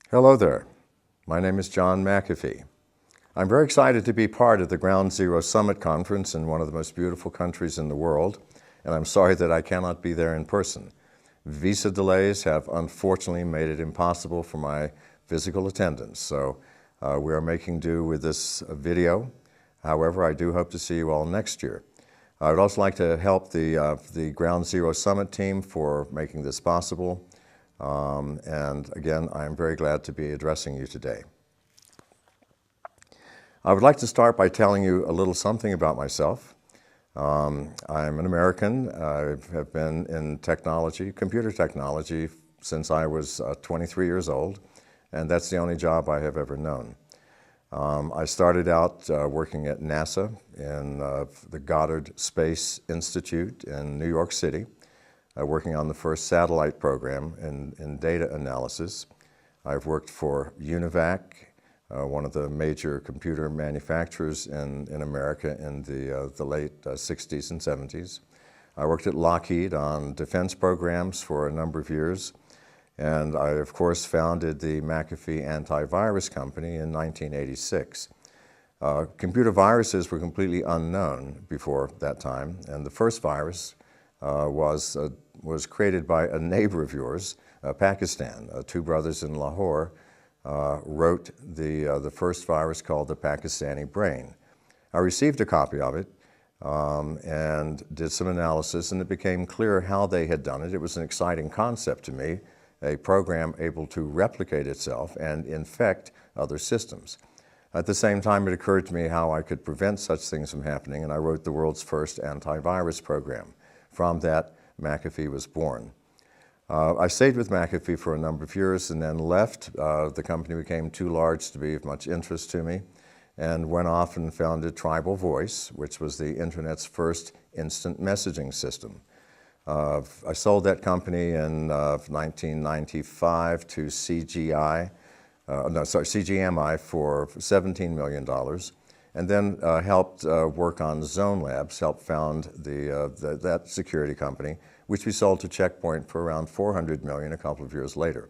Hello there. My name is John McAfee. I'm very excited to be part of the Ground Zero Summit Conference in one of the most beautiful countries in the world, and I'm sorry that I cannot be there in person. Visa delays have unfortunately made it impossible for my physical attendance, so we are making do with this video. However, I do hope to see you all next year. I would also like to help the Ground Zero Summit team for making this possible. And again, I am very glad to be addressing you today. I would like to start by telling you a little something about myself. I'm an American. I have been in technology, computer technology, since I was 23 years old, and that's the only job I have ever known. I started out working at NASA in the Goddard Space Institute in New York City, working on the first satellite program in data analysis. I've worked for UNIVAC, one of the major computer manufacturers in America in the late 60s and 70s. I worked at Lockheed on defense programs for a number of years. And I, of course, founded the McAfee antivirus company in 1986. Computer viruses were completely unknown before that time, and the first virus was created by a neighbor of yours, Pakistan. Two brothers in Lahore wrote the first virus called the Pakistani brain. I received a copy of it and did some analysis, and it became clear how they had done it. It was an exciting concept to me. A program able to replicate itself and infect other systems. At the same time, it occurred to me how I could prevent such things from happening, and I wrote the world's first antivirus program. From that, McAfee was born. I stayed with McAfee for a number of years and then left. The company became too large to be of much interest to me, and went off and founded Tribal Voice, which was the Internet's first instant messaging system. I sold that company in 1995 to CGMI for $17 million, and then helped work on Zone Labs, helped found that security company, which we sold to Checkpoint for around $400 million a couple of years later.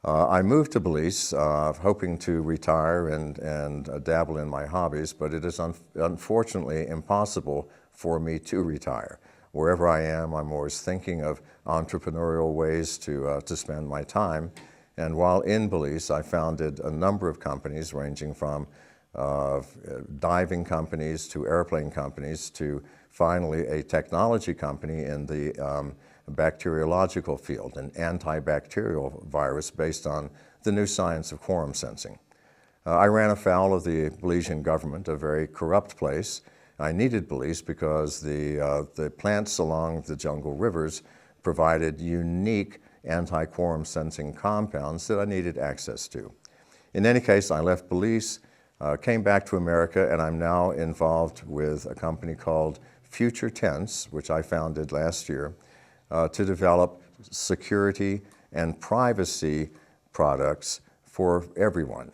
I moved to Belize, hoping to retire and dabble in my hobbies, but it is unfortunately impossible for me to retire. Wherever I am, I'm always thinking of entrepreneurial ways to spend my time. And while in Belize, I founded a number of companies ranging from diving companies to airplane companies to finally a technology company in the bacteriological field, an antibacterial virus based on the new science of quorum sensing. I ran afoul of the Belizean government, a very corrupt place. I needed Belize because the plants along the jungle rivers provided unique anti-quorum sensing compounds that I needed access to. In any case, I left Belize, came back to America, and I'm now involved with a company called Future Tense, which I founded last year, to develop security and privacy products for everyone.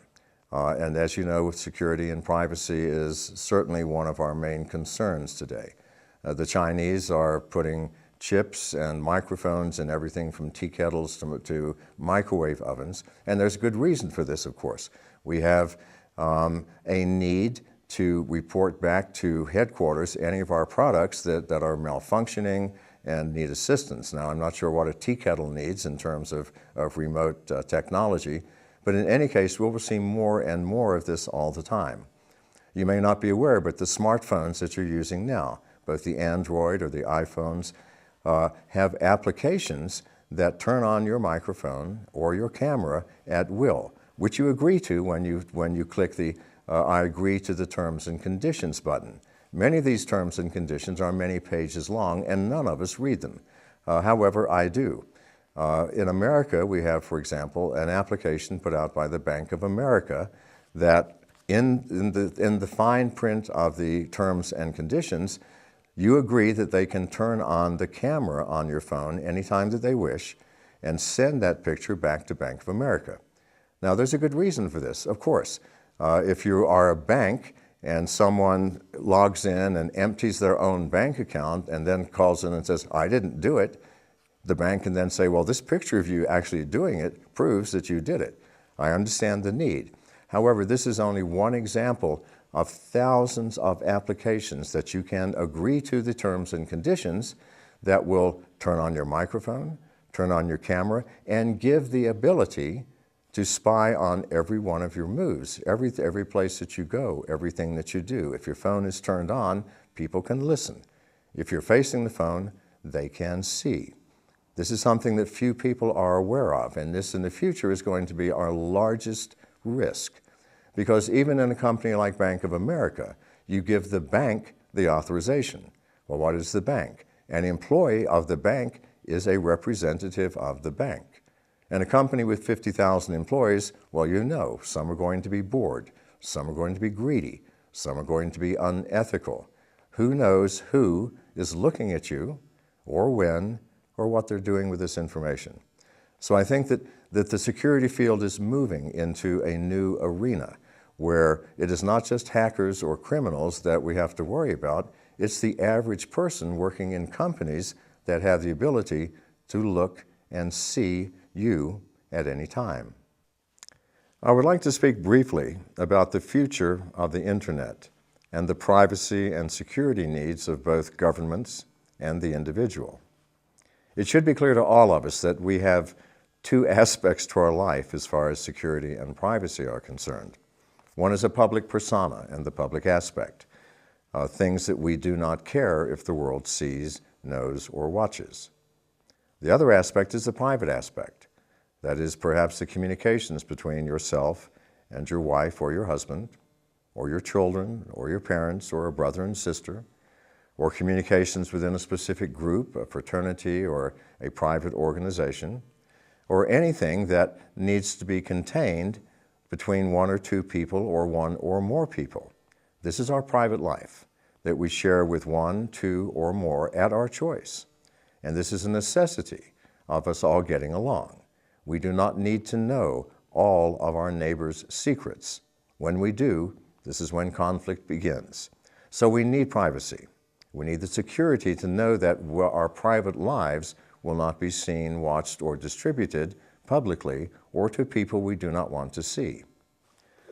And as you know, security and privacy is certainly one of our main concerns today. The Chinese are putting chips and microphones in everything from tea kettles to microwave ovens, and there's good reason for this, of course. We have a need to report back to headquarters any of our products that are malfunctioning and need assistance. Now, I'm not sure what a tea kettle needs in terms of remote technology, but in any case, we'll see more and more of this all the time. You may not be aware, but the smartphones that you're using now, both the Android or the iPhones, have applications that turn on your microphone or your camera at will, which you agree to when you click the I agree to the terms and conditions button. Many of these terms and conditions are many pages long, and none of us read them. However, I do. In America, we have, for example, an application put out by the Bank of America that in the fine print of the terms and conditions, you agree that they can turn on the camera on your phone anytime that they wish and send that picture back to Bank of America. Now, there's a good reason for this, of course. If you are a bank and someone logs in and empties their own bank account and then calls in and says, I didn't do it, the bank can then say, well, this picture of you actually doing it proves that you did it. I understand the need. However, this is only one example of thousands of applications that you can agree to the terms and conditions that will turn on your microphone, turn on your camera, and give the ability to spy on every one of your moves, every place that you go, everything that you do. If your phone is turned on, people can listen. If you're facing the phone, they can see. This is something that few people are aware of, and this in the future is going to be our largest risk. Because even in a company like Bank of America, you give the bank the authorization. Well, what is the bank? An employee of the bank is a representative of the bank. And a company with 50,000 employees, well, you know, some are going to be bored, some are going to be greedy, some are going to be unethical. Who knows who is looking at you, or when, or what they're doing with this information? So I think that the security field is moving into a new arena where it is not just hackers or criminals that we have to worry about, it's the average person working in companies that have the ability to look and see you at any time. I would like to speak briefly about the future of the internet and the privacy and security needs of both governments and the individual. It should be clear to all of us that we have two aspects to our life as far as security and privacy are concerned. One is a public persona and the public aspect, things that we do not care if the world sees, knows, or watches. The other aspect is the private aspect. That is perhaps the communications between yourself and your wife or your husband, or your children, or your parents, or a brother and sister, or communications within a specific group, a fraternity, or a private organization, or anything that needs to be contained between one or two people or one or more people. This is our private life that we share with one, two, or more at our choice. And this is a necessity of us all getting along. We do not need to know all of our neighbors' secrets. When we do, this is when conflict begins. So we need privacy. We need the security to know that our private lives will not be seen, watched, or distributed publicly or to people we do not want to see.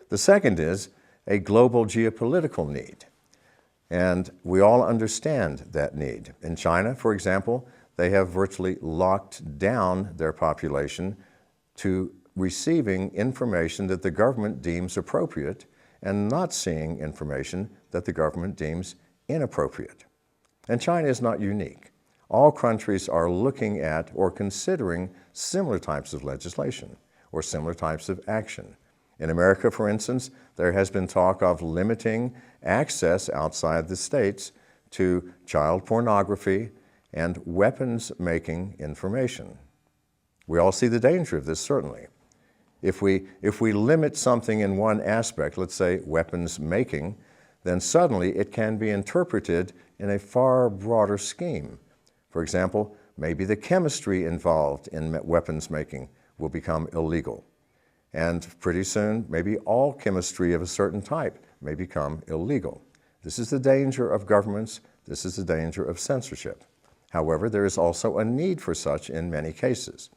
The second is a global geopolitical need. And we all understand that need. In China, for example, they have virtually locked down their population to receiving information that the government deems appropriate and not seeing information that the government deems inappropriate. And China is not unique. All countries are looking at or considering similar types of legislation or similar types of action. In America, for instance, there has been talk of limiting access outside the states to child pornography and weapons-making information. We all see the danger of this, certainly. If we limit something in one aspect, let's say weapons-making, then suddenly it can be interpreted in a far broader scheme. For example, maybe the chemistry involved in weapons making will become illegal. And pretty soon, maybe all chemistry of a certain type may become illegal. This is the danger of governments. This is the danger of censorship. However, there is also a need for such in many cases.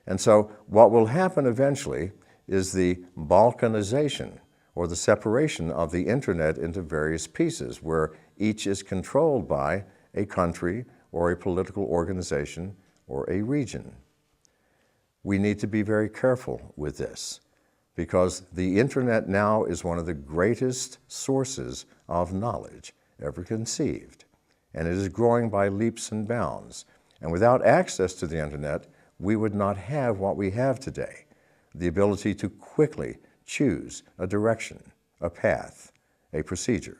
And so what will happen eventually is the balkanization, or the separation of the internet into various pieces where each is controlled by a country or a political organization or a region. We need to be very careful with this because the internet now is one of the greatest sources of knowledge ever conceived, and it is growing by leaps and bounds. And without access to the internet, we would not have what we have today, the ability to quickly choose a direction, a path, a procedure.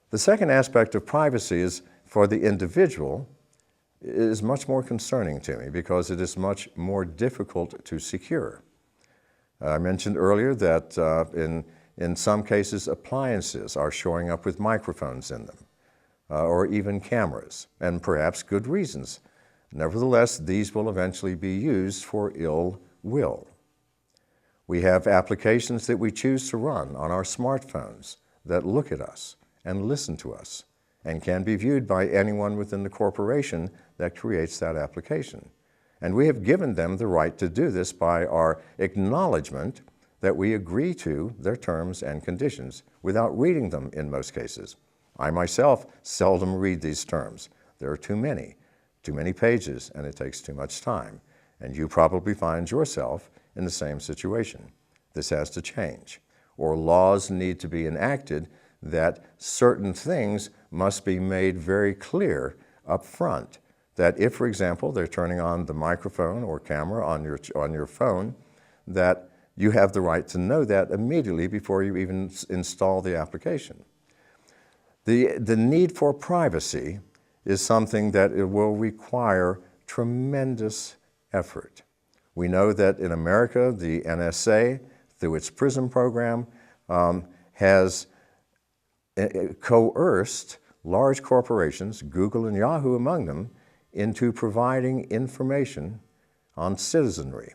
The second aspect of privacy is for the individual is much more concerning to me because it is much more difficult to secure. I mentioned earlier that in some cases appliances are showing up with microphones in them or even cameras, and perhaps good reasons. Nevertheless, these will eventually be used for ill will. We have applications that we choose to run on our smartphones that look at us and listen to us and can be viewed by anyone within the corporation that creates that application. And we have given them the right to do this by our acknowledgement that we agree to their terms and conditions without reading them in most cases. I myself seldom read these terms. There are too many pages, and it takes too much time. And you probably find yourself in the same situation. This has to change. Or laws need to be enacted that certain things must be made very clear up front. That if, for example, they're turning on the microphone or camera on your phone, that you have the right to know that immediately before you even install the application. The need for privacy is something that it will require tremendous effort. We know that in America, the NSA, through its PRISM program, has coerced large corporations, Google and Yahoo among them, into providing information on citizenry.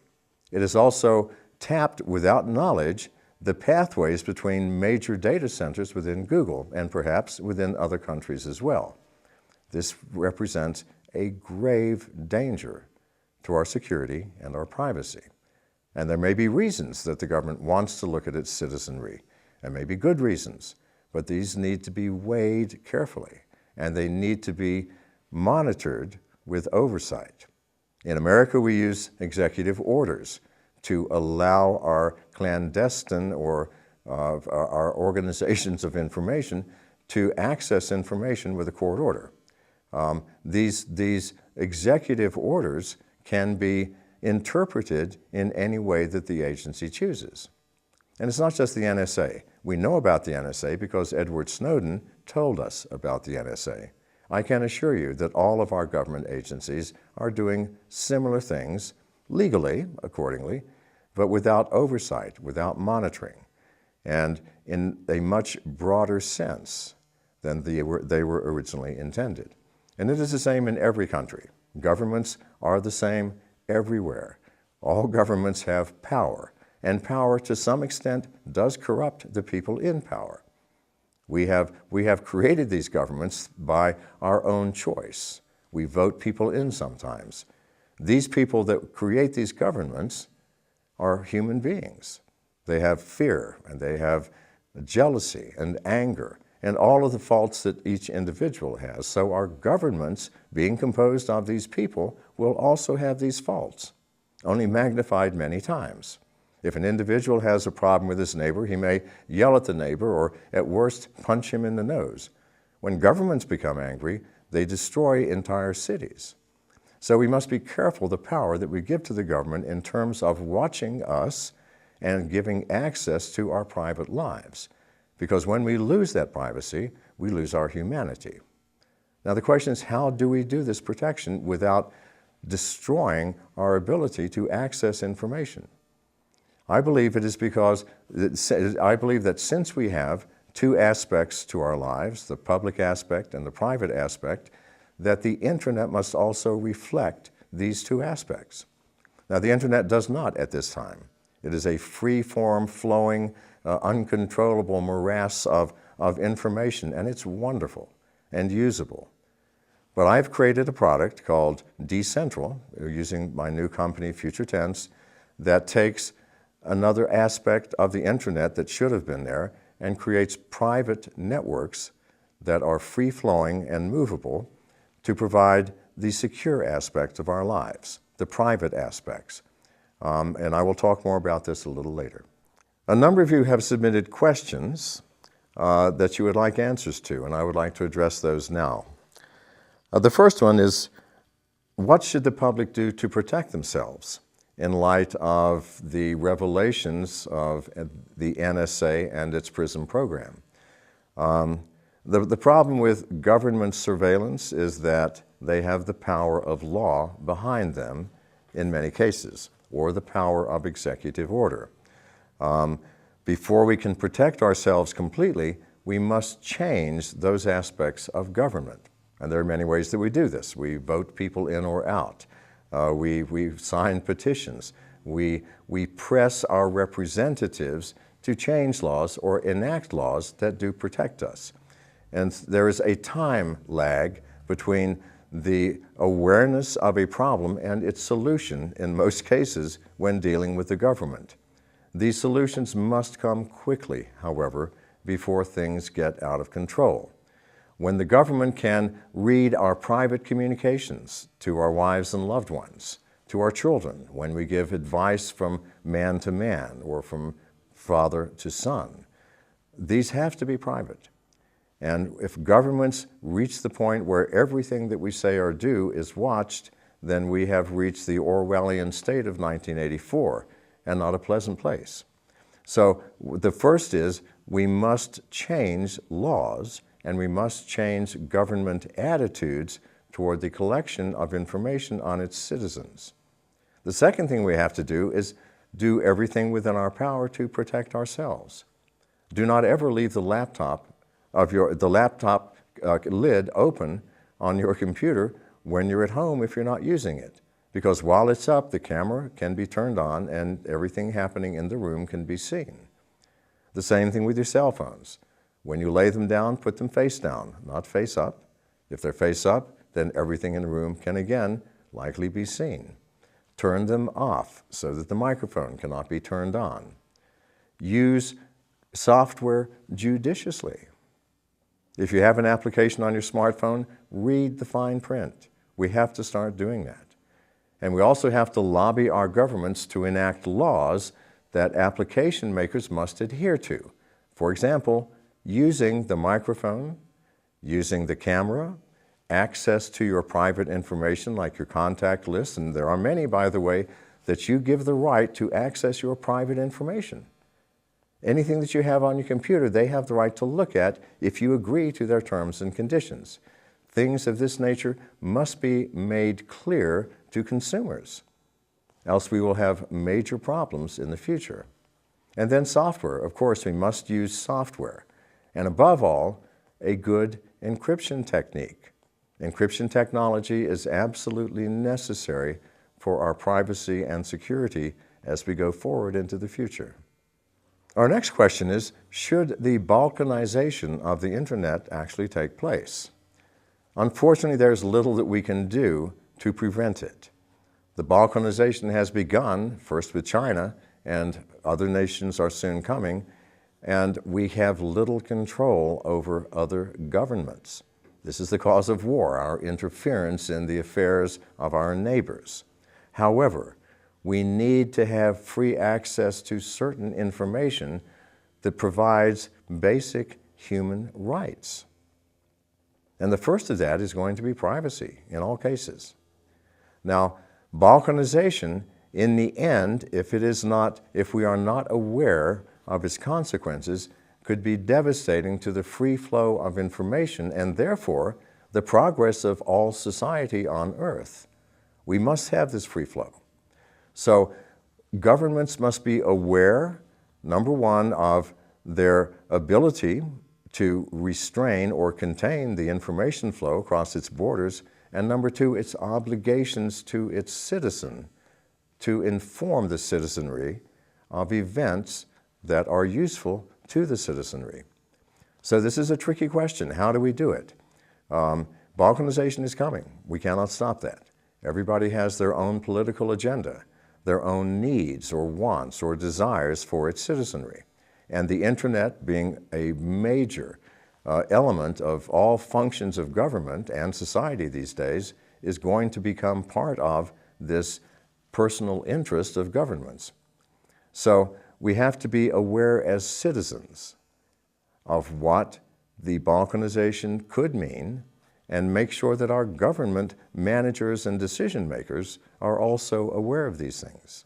It has also tapped, without knowledge, the pathways between major data centers within Google and perhaps within other countries as well. This represents a grave danger to our security and our privacy. And there may be reasons that the government wants to look at its citizenry, and maybe good reasons, but these need to be weighed carefully, and they need to be monitored with oversight. In America, we use executive orders to allow our clandestine or our organizations of information to access information with a court order. These executive orders can be interpreted in any way that the agency chooses. And it's not just the NSA. We know about the NSA because Edward Snowden told us about the NSA. I can assure you that all of our government agencies are doing similar things, legally, accordingly, but without oversight, without monitoring, and in a much broader sense than they were originally intended. And it is the same in every country. Governments are the same everywhere. All governments have power, and power to some extent does corrupt the people in power. We have created these governments by our own choice. We vote people in sometimes. These people that create these governments are human beings. They have fear, and they have jealousy and anger, and all of the faults that each individual has. So our governments, being composed of these people, will also have these faults, only magnified many times. If an individual has a problem with his neighbor, he may yell at the neighbor or, at worst, punch him in the nose. When governments become angry, they destroy entire cities. So we must be careful the power that we give to the government in terms of watching us and giving access to our private lives. Because when we lose that privacy, we lose our humanity. Now the question is, how do we do this protection without destroying our ability to access information? I believe it is because, I believe that since we have two aspects to our lives, the public aspect and the private aspect, that the internet must also reflect these two aspects. Now the internet does not at this time. It is a free-form, flowing, uncontrollable morass of information, and it's wonderful and usable. But I've created a product called Decentral, using my new company, Future Tense, that takes another aspect of the internet that should have been there and creates private networks that are free-flowing and movable to provide the secure aspects of our lives, the private aspects. And I will talk more about this a little later. A number of you have submitted questions that you would like answers to, and I would like to address those now. The first one is, what should the public do to protect themselves in light of the revelations of the NSA and its PRISM program? The problem with government surveillance is that they have the power of law behind them in many cases, or the power of executive order. Before we can protect ourselves completely, we must change those aspects of government. And there are many ways that we do this. We vote people in or out. We sign petitions. We press our representatives to change laws or enact laws that do protect us. And there is a time lag between the awareness of a problem and its solution in most cases when dealing with the government. These solutions must come quickly, however, before things get out of control. When the government can read our private communications to our wives and loved ones, to our children, when we give advice from man to man or from father to son, these have to be private. And if governments reach the point where everything that we say or do is watched, then we have reached the Orwellian state of 1984 and not a pleasant place. So the first is we must change laws and we must change government attitudes toward the collection of information on its citizens. The second thing we have to do is do everything within our power to protect ourselves. Do not ever leave the laptop lid open on your computer when you're at home if you're not using it. Because while it's up, the camera can be turned on and everything happening in the room can be seen. The same thing with your cell phones. When you lay them down, put them face down, not face up. If they're face up, then everything in the room can again likely be seen. Turn them off so that the microphone cannot be turned on. Use software judiciously. If you have an application on your smartphone, read the fine print. We have to start doing that. And we also have to lobby our governments to enact laws that application makers must adhere to. For example, using the microphone, using the camera, access to your private information like your contact list, and there are many, by the way, that you give the right to access your private information. Anything that you have on your computer, they have the right to look at if you agree to their terms and conditions. Things of this nature must be made clear to consumers, else we will have major problems in the future. And then software. Of course, we must use software. And above all, a good encryption technique. Encryption technology is absolutely necessary for our privacy and security as we go forward into the future. Our next question is, should the balkanization of the internet actually take place? Unfortunately, there's little that we can do to prevent it. The balkanization has begun, first with China, and other nations are soon coming, and we have little control over other governments. This is the cause of war, our interference in the affairs of our neighbors. However, we need to have free access to certain information that provides basic human rights. And the first of that is going to be privacy in all cases. Now, balkanization, in the end, if we are not aware of its consequences, could be devastating to the free flow of information and therefore the progress of all society on earth. We must have this free flow. So governments must be aware, number one, of their ability to restrain or contain the information flow across its borders, and number two, its obligations to its citizen to inform the citizenry of events that are useful to the citizenry. So this is a tricky question. How do we do it? Balkanization is coming. We cannot stop that. Everybody has their own political agenda, their own needs or wants or desires for its citizenry. And the internet, being a major element of all functions of government and society these days, is going to become part of this personal interest of governments. So we have to be aware as citizens of what the balkanization could mean and make sure that our government managers and decision makers are also aware of these things.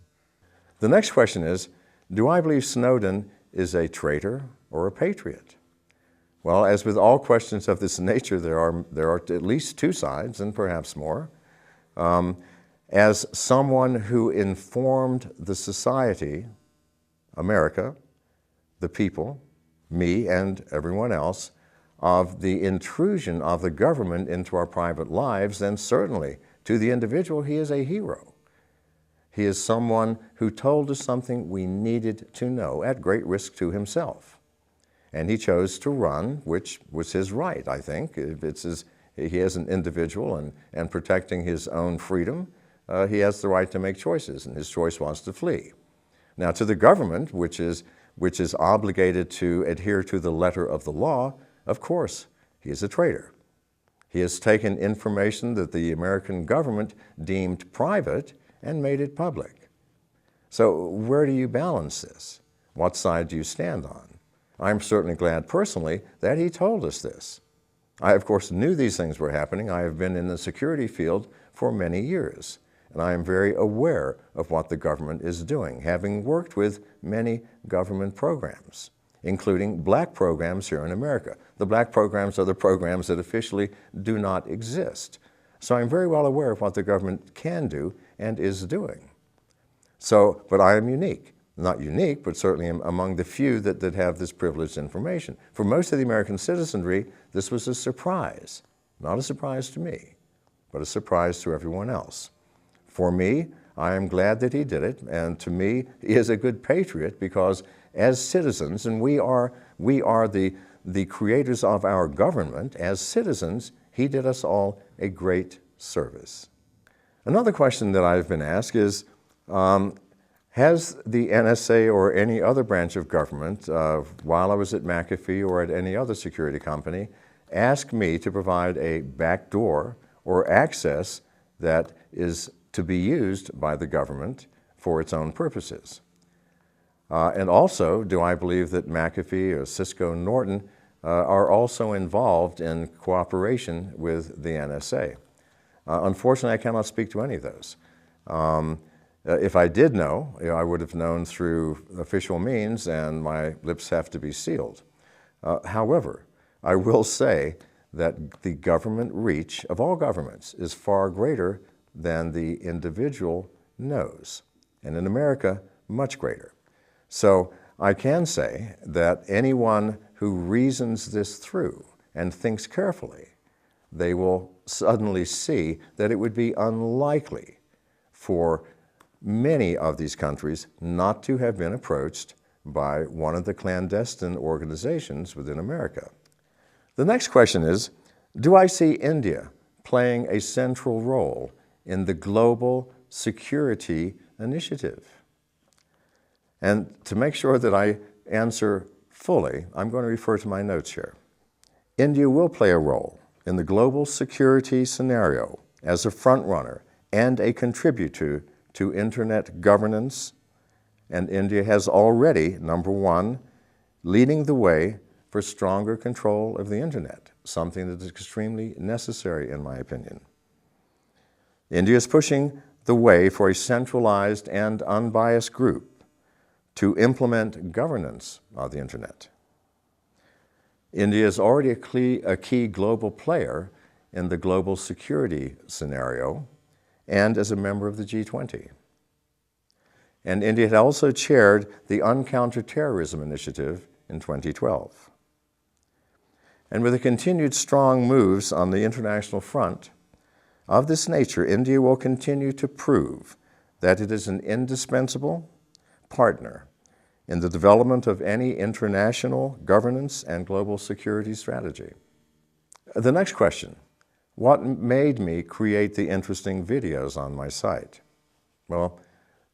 The next question is, do I believe Snowden is a traitor or a patriot? Well, as with all questions of this nature, there are at least two sides and perhaps more. As someone who informed the society, America, the people, me and everyone else, of the intrusion of the government into our private lives, then certainly to the individual, he is a hero. He is someone who told us something we needed to know at great risk to himself. And he chose to run, which was his right, I think. It's He is an individual, and protecting his own freedom, he has the right to make choices, and his choice was to flee. Now, to the government, which is obligated to adhere to the letter of the law, of course, he is a traitor. He has taken information that the American government deemed private and made it public. So where do you balance this? What side do you stand on? I'm certainly glad personally that he told us this. I, of course, knew these things were happening. I have been in the security field for many years, and I am very aware of what the government is doing, having worked with many government programs, including black programs here in America. The black programs are the programs that officially do not exist. So I'm very well aware of what the government can do and is doing. So, but I am unique. Not unique, but certainly among the few that have this privileged information. For most of the American citizenry, this was a surprise. Not a surprise to me, but a surprise to everyone else. For me, I am glad that he did it, and to me, he is a good patriot because as citizens, and we are the creators of our government, as citizens, he did us all a great service. Another question that I've been asked is, has the NSA or any other branch of government, while I was at McAfee or at any other security company, asked me to provide a backdoor or access that is to be used by the government for its own purposes? And also, do I believe that McAfee or Cisco Norton are also involved in cooperation with the NSA? Unfortunately, I cannot speak to any of those. If I did know, I would have known through official means, and my lips have to be sealed. However, I will say that the government reach of all governments is far greater than the individual knows, and in America, much greater. So I can say that anyone who reasons this through and thinks carefully, they will suddenly see that it would be unlikely for many of these countries not to have been approached by one of the clandestine organizations within America. The next question is, do I see India playing a central role in the global security initiative? And to make sure that I answer fully, I'm going to refer to my notes here. India will play a role in the global security scenario as a frontrunner and a contributor to internet governance, and India has already, number one, leading the way for stronger control of the internet, something that is extremely necessary in my opinion. India is pushing the way for a centralized and unbiased group to implement governance of the internet. India is already a key global player in the global security scenario and as a member of the G20. And India had also chaired the Counterterrorism Initiative in 2012. And with the continued strong moves on the international front of this nature, India will continue to prove that it is an indispensable partner in the development of any international governance and global security strategy. The next question, what made me create the interesting videos on my site? Well,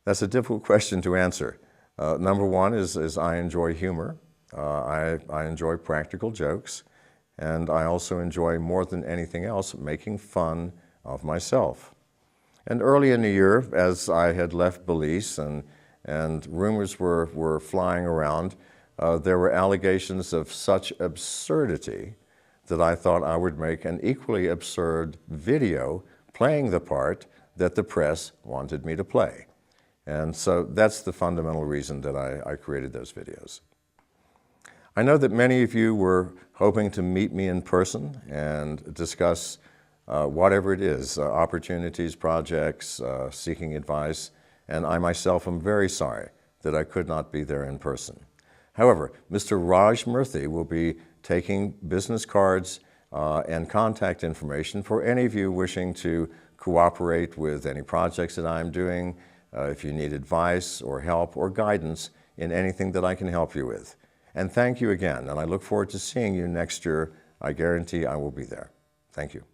that's a difficult question to answer. Number one is I enjoy humor. I enjoy practical jokes, and I also enjoy, more than anything else, making fun of myself. And early in the year, as I had left Belize and rumors were flying around, there were allegations of such absurdity that I thought I would make an equally absurd video playing the part that the press wanted me to play. And so that's the fundamental reason that I created those videos. I know that many of you were hoping to meet me in person and discuss whatever it is, opportunities, projects, seeking advice, and I myself am very sorry that I could not be there in person. However, Mr. Raj Murthy will be taking business cards and contact information for any of you wishing to cooperate with any projects that I'm doing, if you need advice or help or guidance in anything that I can help you with. And thank you again, and I look forward to seeing you next year. I guarantee I will be there. Thank you.